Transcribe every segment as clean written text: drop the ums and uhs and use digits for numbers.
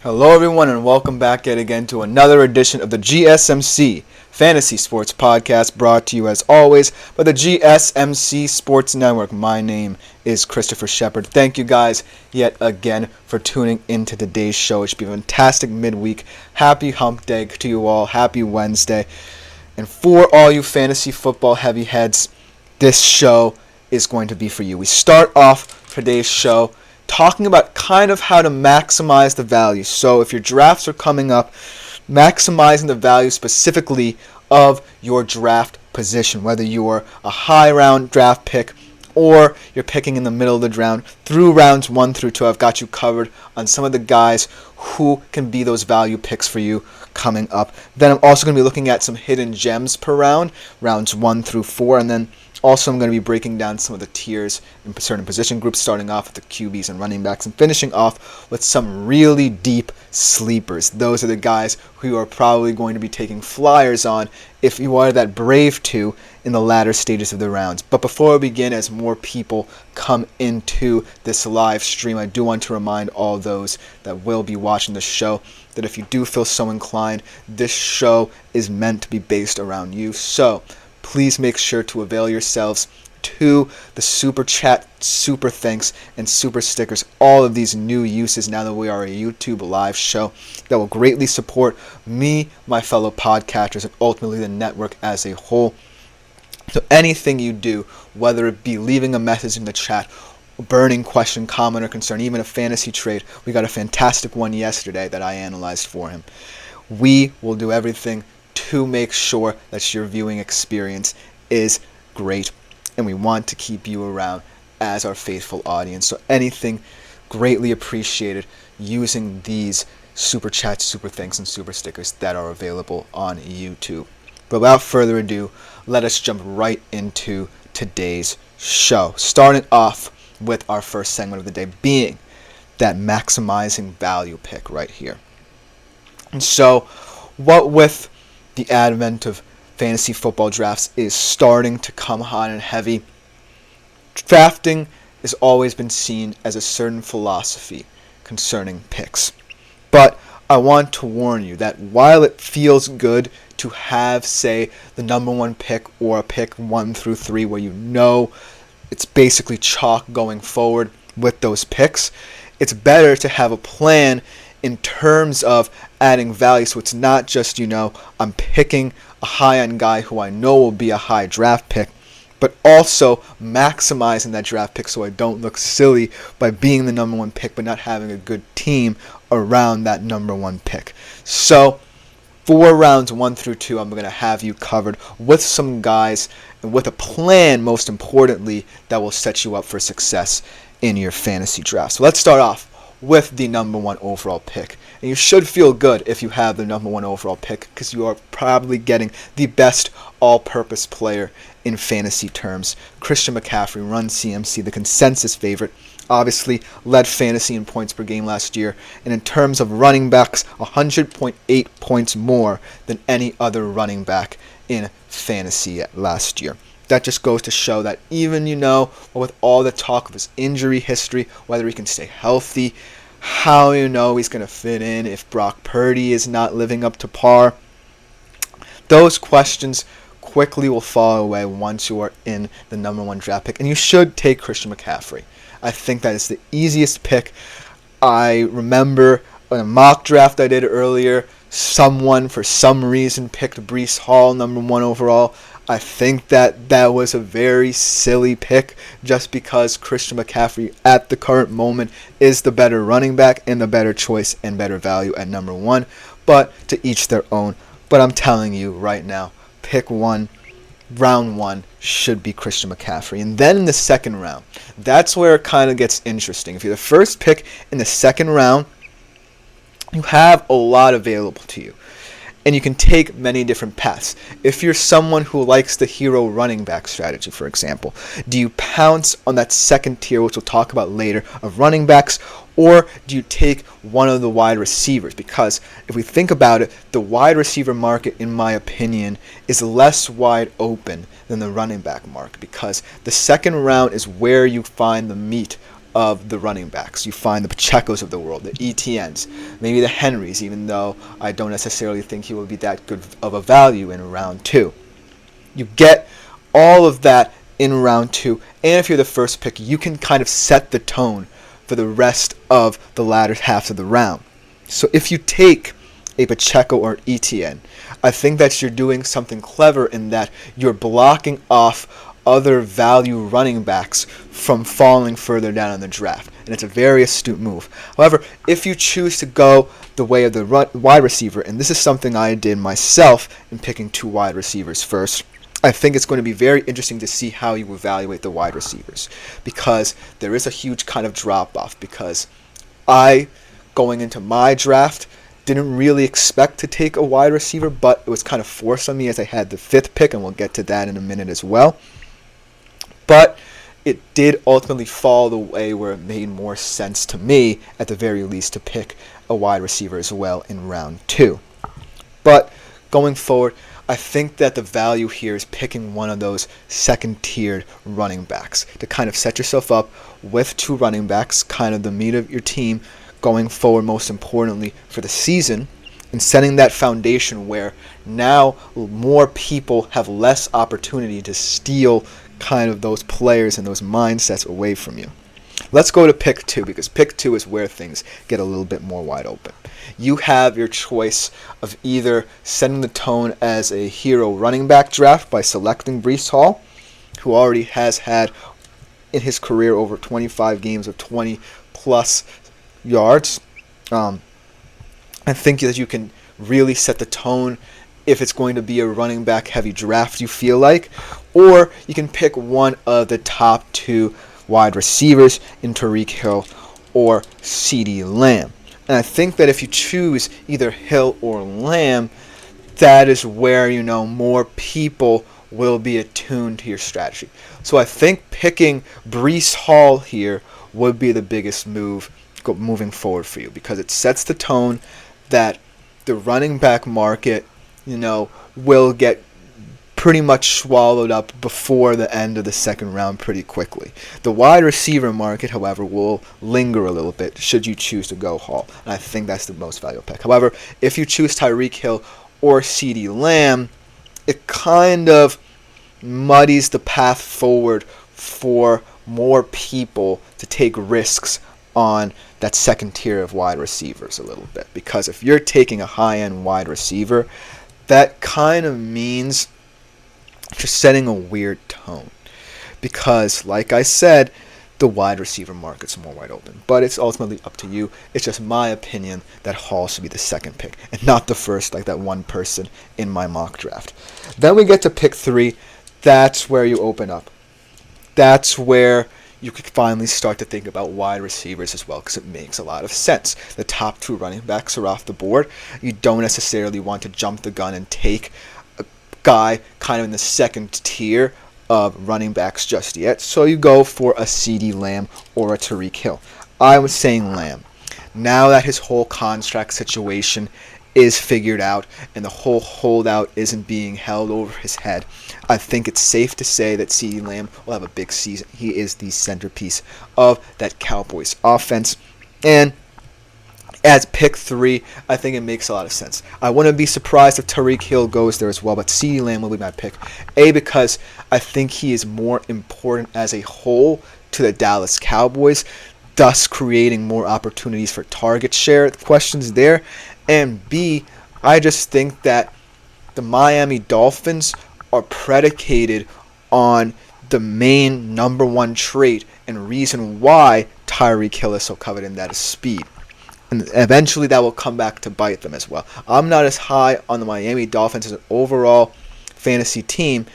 Hello everyone and welcome back yet again to another edition of the GSMC Fantasy Sports Podcast, brought to you as always by the GSMC Sports Network. My name is Christopher Shepard. Thank you guys yet again for tuning into today's show. It should be a fantastic midweek. Happy hump day to you all. Happy Wednesday. And for all you fantasy football heavy heads, this show is going to be for you. We start off today's show talking about kind of how to maximize the value. So if your drafts are coming up, maximizing the value specifically of your draft position, whether you are a high round draft pick or you're picking in the middle of the round, through rounds 1 through 2, I've got you covered on some of the guys who can be those value picks for you coming up. Then I'm also going to be looking at some hidden gems per round, rounds 1 through 4, and then also I'm going to be breaking down some of the tiers in certain position groups, starting off with the QBs and running backs and finishing off with some really deep sleepers. Those are the guys who you are probably going to be taking flyers on if you are that brave to in the latter stages of the rounds. But before we begin, as more people come into this live stream, I do want to remind all those that will be watching the show that if you do feel so inclined, this show is meant to be based around you. So please make sure to avail yourselves to the super chat, super thanks, and super stickers. All of these new uses now that we are a YouTube live show that will greatly support me, my fellow podcasters, and ultimately the network as a whole. So anything you do, whether it be leaving a message in the chat, a burning question, comment, or concern, even a fantasy trade. We got a fantastic one yesterday that I analyzed for him. We will do everything to make sure that your viewing experience is great, and we want to keep you around as our faithful audience. So anything greatly appreciated using these super chats, super thanks, and super stickers that are available on YouTube. But without further ado, let us jump right into today's show, starting off with our first segment of the day being that maximizing value pick right here. And so what with the advent of fantasy football drafts is starting to come hot and heavy, drafting has always been seen as a certain philosophy concerning picks. But I want to warn you that while it feels good to have, say, the number 1 pick or a pick 1 through 3 where you know it's basically chalk going forward with those picks, it's better to have a plan in terms of adding value. So it's not just, I'm picking a high-end guy who I know will be a high draft pick, but also maximizing that draft pick so I don't look silly by being the number 1 pick but not having a good team around that number 1 pick. So for rounds 1 through 2, I'm going to have you covered with some guys and with a plan, most importantly, that will set you up for success in your fantasy draft. So let's start off with the number 1 overall pick. And you should feel good if you have the number 1 overall pick, because you are probably getting the best all-purpose player in fantasy terms. Christian McCaffrey, Run CMC, the consensus favorite, obviously led fantasy in points per game last year, and in terms of running backs, 100.8 points more than any other running back in fantasy last year. That just goes to show that even, with all the talk of his injury history, whether he can stay healthy, how he's going to fit in if Brock Purdy is not living up to par, those questions quickly will fall away once you are in the number 1 draft pick. And you should take Christian McCaffrey. I think that is the easiest pick. I remember in a mock draft I did earlier, someone for some reason picked Breece Hall number 1 overall. I think that was a very silly pick just because Christian McCaffrey at the current moment is the better running back and the better choice and better value at number 1. But to each their own. But I'm telling you right now, pick 1, round 1 should be Christian McCaffrey. And then in the second round, that's where it kind of gets interesting. If you're the first pick in the second round, you have a lot available to you. And you can take many different paths. If you're someone who likes the hero running back strategy, for example, do you pounce on that second tier, which we'll talk about later, of running backs, or do you take one of the wide receivers? Because if we think about it, the wide receiver market, in my opinion, is less wide open than the running back market, because the second round is where you find the meat of the running backs. You find the Pachecos of the world, the ETNs, maybe the Henrys, even though I don't necessarily think he will be that good of a value in round 2. You get all of that in round 2, and if you're the first pick, you can kind of set the tone for the rest of the latter half of the round. So if you take a Pacheco or an ETN, I think that you're doing something clever in that you're blocking off other value running backs from falling further down in the draft, and it's a very astute move. However, if you choose to go the way of the wide receiver, and this is something I did myself in picking 2 wide receivers first, I think it's going to be very interesting to see how you evaluate the wide receivers, because there is a huge kind of drop-off, because I, going into my draft, didn't really expect to take a wide receiver, but it was kind of forced on me as I had the 5th pick, and we'll get to that in a minute as well. But it did ultimately fall the way where it made more sense to me, at the very least, to pick a wide receiver as well in round 2. But going forward, I think that the value here is picking one of those second-tiered running backs to kind of set yourself up with 2 running backs, kind of the meat of your team going forward, most importantly for the season, and setting that foundation where now more people have less opportunity to steal kind of those players and those mindsets away from you. Let's go to pick 2, because pick 2 is where things get a little bit more wide open. You have your choice of either setting the tone as a hero running back draft by selecting Breece Hall, who already has had in his career over 25 games of 20 plus yards. I think that you can really set the tone if it's going to be a running back heavy draft you feel like, or you can pick one of the top 2 wide receivers in Tyreek Hill or CeeDee Lamb. And I think that if you choose either Hill or Lamb, that is where, more people will be attuned to your strategy. So I think picking Breece Hall here would be the biggest move moving forward for you, because it sets the tone that the running back market, will get pretty much swallowed up before the end of the second round pretty quickly. The wide receiver market, however, will linger a little bit should you choose to go Hall, and I think that's the most valuable pick. However, if you choose Tyreek Hill or CeeDee Lamb, it kind of muddies the path forward for more people to take risks on that second tier of wide receivers a little bit, because if you're taking a high-end wide receiver, that kind of means you're setting a weird tone, because like I said, the wide receiver market's more wide open, but it's ultimately up to you. It's just my opinion that Hall should be the second pick and not the first, like that one person in my mock draft. Then we get to pick 3. That's where you open up. That's where you could finally start to think about wide receivers as well, because it makes a lot of sense. The top 2 running backs are off the board. You don't necessarily want to jump the gun and take a guy kind of in the second tier of running backs just yet. So you go for a CeeDee Lamb or a Tyreek Hill. I was saying Lamb. Now that his whole contract situation is figured out and the whole holdout isn't being held over his head, I think it's safe to say that CeeDee Lamb will have a big season. He is the centerpiece of that Cowboys offense. And as pick 3, I think it makes a lot of sense. I wouldn't be surprised if Tyreek Hill goes there as well, but CeeDee Lamb will be my pick. Because I think he is more important as a whole to the Dallas Cowboys, thus creating more opportunities for target share questions there. And B, I just think that the Miami Dolphins are predicated on the main number 1 trait and reason why Tyreek Hill is so coveted, and that is speed. And eventually that will come back to bite them as well. I'm not as high on the Miami Dolphins as an overall fantasy team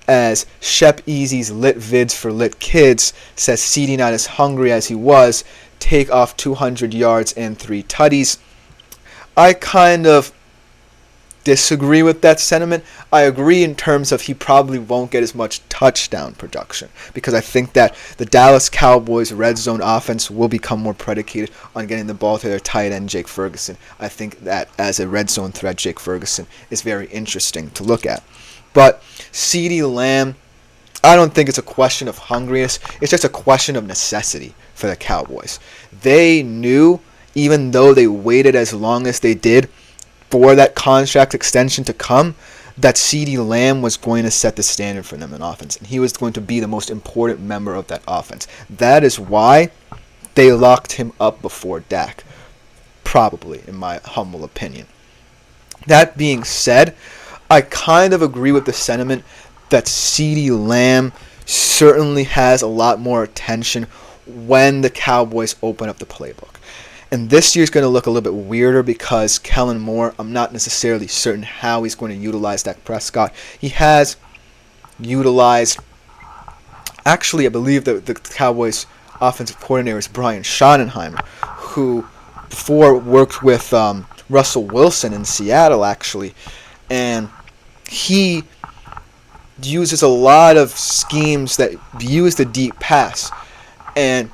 as Shep Easy's Lit Vids for Lit Kids says CeeDee not as hungry as he was, take off 200 yards and 3 tutties. I kind of disagree with that sentiment. I agree in terms of he probably won't get as much touchdown production, because I think that the Dallas Cowboys red zone offense will become more predicated on getting the ball to their tight end, Jake Ferguson. I think that as a red zone threat, Jake Ferguson is very interesting to look at. But CeeDee Lamb, I don't think it's a question of hungriness. It's just a question of necessity for the Cowboys. They knew, even though they waited as long as they did for that contract extension to come, that CeeDee Lamb was going to set the standard for them in offense, and he was going to be the most important member of that offense. That is why they locked him up before Dak, probably, in my humble opinion. That being said, I kind of agree with the sentiment that CeeDee Lamb certainly has a lot more attention when the Cowboys open up the playbook. And this year's going to look a little bit weirder because Kellen Moore, I'm not necessarily certain how he's going to utilize Dak Prescott. He has utilized, actually I believe that the Cowboys offensive coordinator is Brian Schottenheimer, who before worked with Russell Wilson in Seattle actually, and he uses a lot of schemes that use the deep pass. And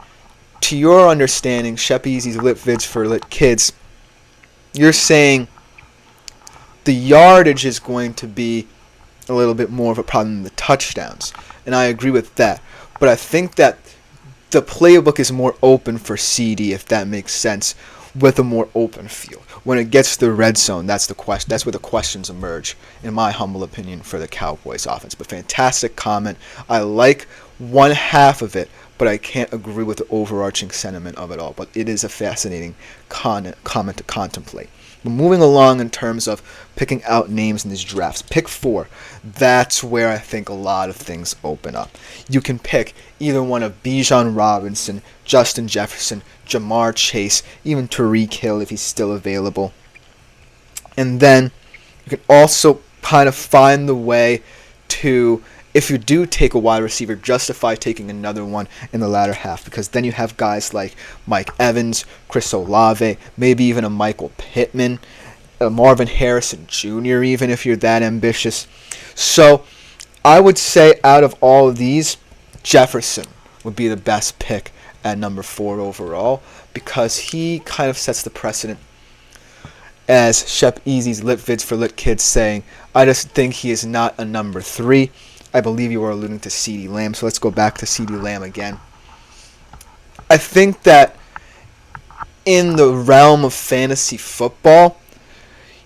to your understanding, Shep Easy's Lit Vids for Lit Kids, you're saying the yardage is going to be a little bit more of a problem than the touchdowns. And I agree with that. But I think that the playbook is more open for CD, if that makes sense, with a more open field. When it gets to the red zone, that's the question. That's where the questions emerge, in my humble opinion, for the Cowboys offense. But fantastic comment. I like one half of it, but I can't agree with the overarching sentiment of it all. But it is a fascinating comment to contemplate. But moving along in terms of picking out names in these drafts, pick 4. That's where I think a lot of things open up. You can pick either one of Bijan Robinson, Justin Jefferson, Jamar Chase, even Tyreek Hill if he's still available. And then you can also kind of find the way to, if you do take a wide receiver, justify taking another one in the latter half, because then you have guys like Mike Evans, Chris Olave, maybe even a Michael Pittman, a Marvin Harrison Jr., even if you're that ambitious. So I would say out of all of these, Jefferson would be the best pick at number 4 overall, because he kind of sets the precedent, as Shep Easy's Lit Vids for Lit Kids saying, I just think he is not a number 3. I believe you were alluding to CeeDee Lamb, so let's go back to CeeDee Lamb again. I think that in the realm of fantasy football,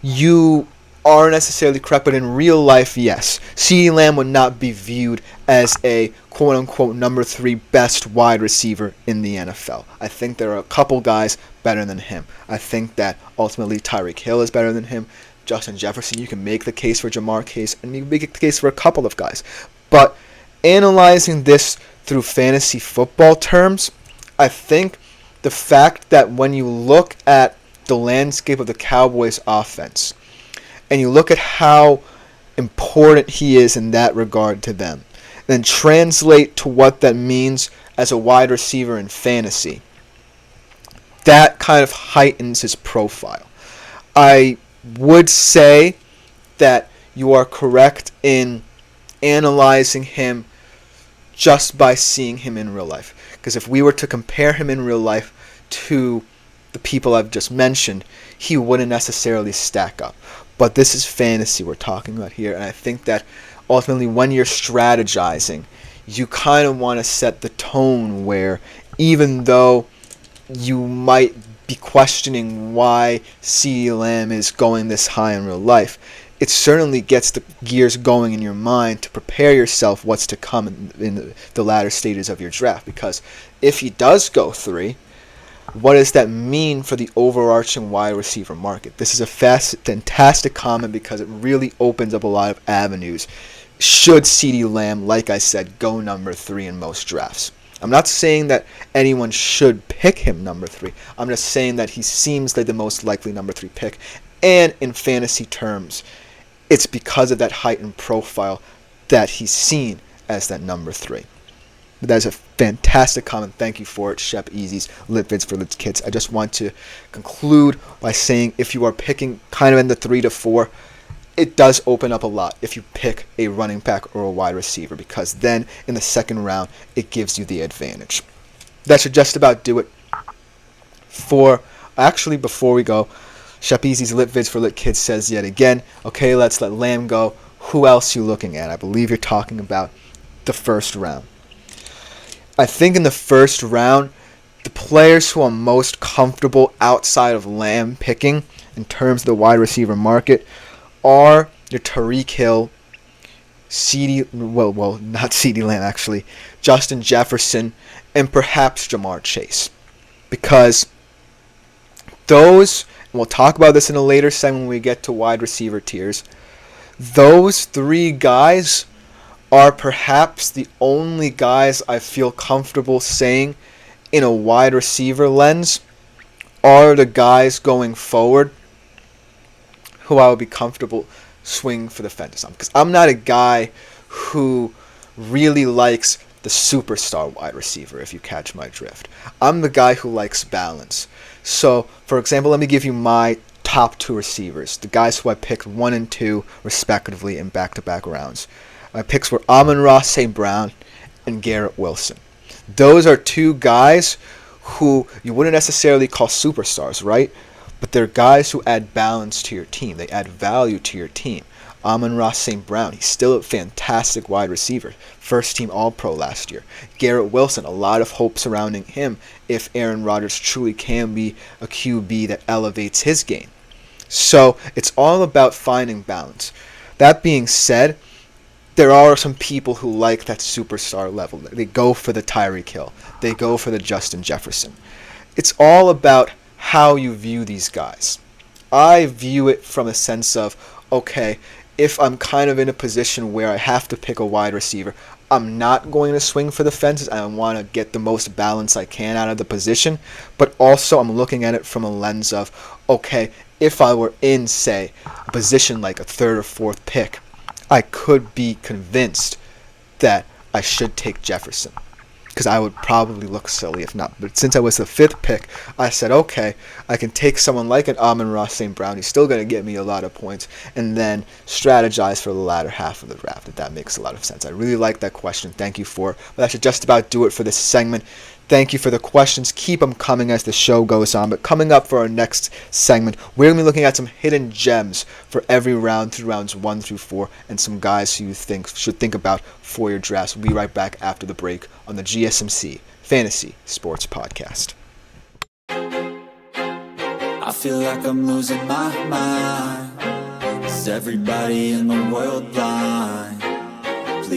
you aren't necessarily correct, but in real life, yes. CeeDee Lamb would not be viewed as a quote-unquote number 3 best wide receiver in the NFL. I think there are a couple guys better than him. I think that ultimately Tyreek Hill is better than him. Justin Jefferson, you can make the case for Jamar Chase, and you can make the case for a couple of guys. But analyzing this through fantasy football terms, I think the fact that when you look at the landscape of the Cowboys offense, and you look at how important he is in that regard to them, then translate to what that means as a wide receiver in fantasy, that kind of heightens his profile. I would say that you are correct in analyzing him just by seeing him in real life. Because if we were to compare him in real life to the people I've just mentioned, he wouldn't necessarily stack up. But this is fantasy we're talking about here, and I think that ultimately when you're strategizing, you kind of want to set the tone where even though you might be questioning why CeeDee Lamb is going this high in real life, it certainly gets the gears going in your mind to prepare yourself what's to come in the latter stages of your draft. Because if he does go 3, what does that mean for the overarching wide receiver market? This is a fantastic comment because it really opens up a lot of avenues should CeeDee Lamb, like I said, go number 3 in most drafts. I'm not saying that anyone should pick him number 3. I'm just saying that he seems like the most likely number 3 pick. And in fantasy terms, it's because of that heightened profile that he's seen as that number 3. But that is a fantastic comment. Thank you for it, Shep Easy's Lit Vids for Lit Kids. I just want to conclude by saying if you are picking kind of in the 3 to 4, it does open up a lot if you pick a running back or a wide receiver, because then in the second round, it gives you the advantage. That should just about do it before we go, Shep Easy's Lit Vids for Lit Kids says yet again, okay, let's let Lamb go. Who else you looking at? I believe you're talking about the first round. I think in the first round, the players who I'm most comfortable outside of Lamb picking in terms of the wide receiver market are your Tyreek Hill, not CeeDee Lamb actually, Justin Jefferson, and perhaps Jamar Chase. Because those, and we'll talk about this in a later segment when we get to wide receiver tiers, those three guys are perhaps the only guys I feel comfortable saying in a wide receiver lens are the guys going forward who I would be comfortable swinging for the fences on. Because I'm not a guy who really likes the superstar wide receiver, if you catch my drift. I'm the guy who likes balance. So, for example, let me give you my top two receivers, the guys who I picked 1 and 2 respectively in back-to-back rounds. My picks were Amon-Ra St. Brown and Garrett Wilson. Those are two guys who you wouldn't necessarily call superstars, right? But they're guys who add balance to your team. They add value to your team. Amon-Ra St. Brown, he's still a fantastic wide receiver. First team All-Pro last year. Garrett Wilson, a lot of hope surrounding him if Aaron Rodgers truly can be a QB that elevates his game. So it's all about finding balance. That being said, there are some people who like that superstar level. They go for the Tyreek Hill. They go for the Justin Jefferson. It's all about how you view these guys. I view it from a sense of, okay, if I'm kind of in a position where I have to pick a wide receiver, I'm not going to swing for the fences. I want to get the most balance I can out of the position. But also I'm looking at it from a lens of, okay, if I were in, say, a position like a third or fourth pick, I could be convinced that I should take Jefferson, because I would probably look silly if not. But since I was the fifth pick, I said, okay, I can take someone like an Amon-Ra St. Brown. He's still going to get me a lot of points, and then strategize for the latter half of the draft, if that makes a lot of sense. I really like that question. Thank you for it. But that should just about do it for this segment. Thank you for the questions. Keep them coming as the show goes on. But coming up for our next segment, we're going to be looking at some hidden gems for every round through rounds 1 through 4 and some guys who you should think about for your drafts. We'll be right back after the break on the GSMC Fantasy Sports Podcast. I feel like I'm losing my mind. Is everybody in the world blind?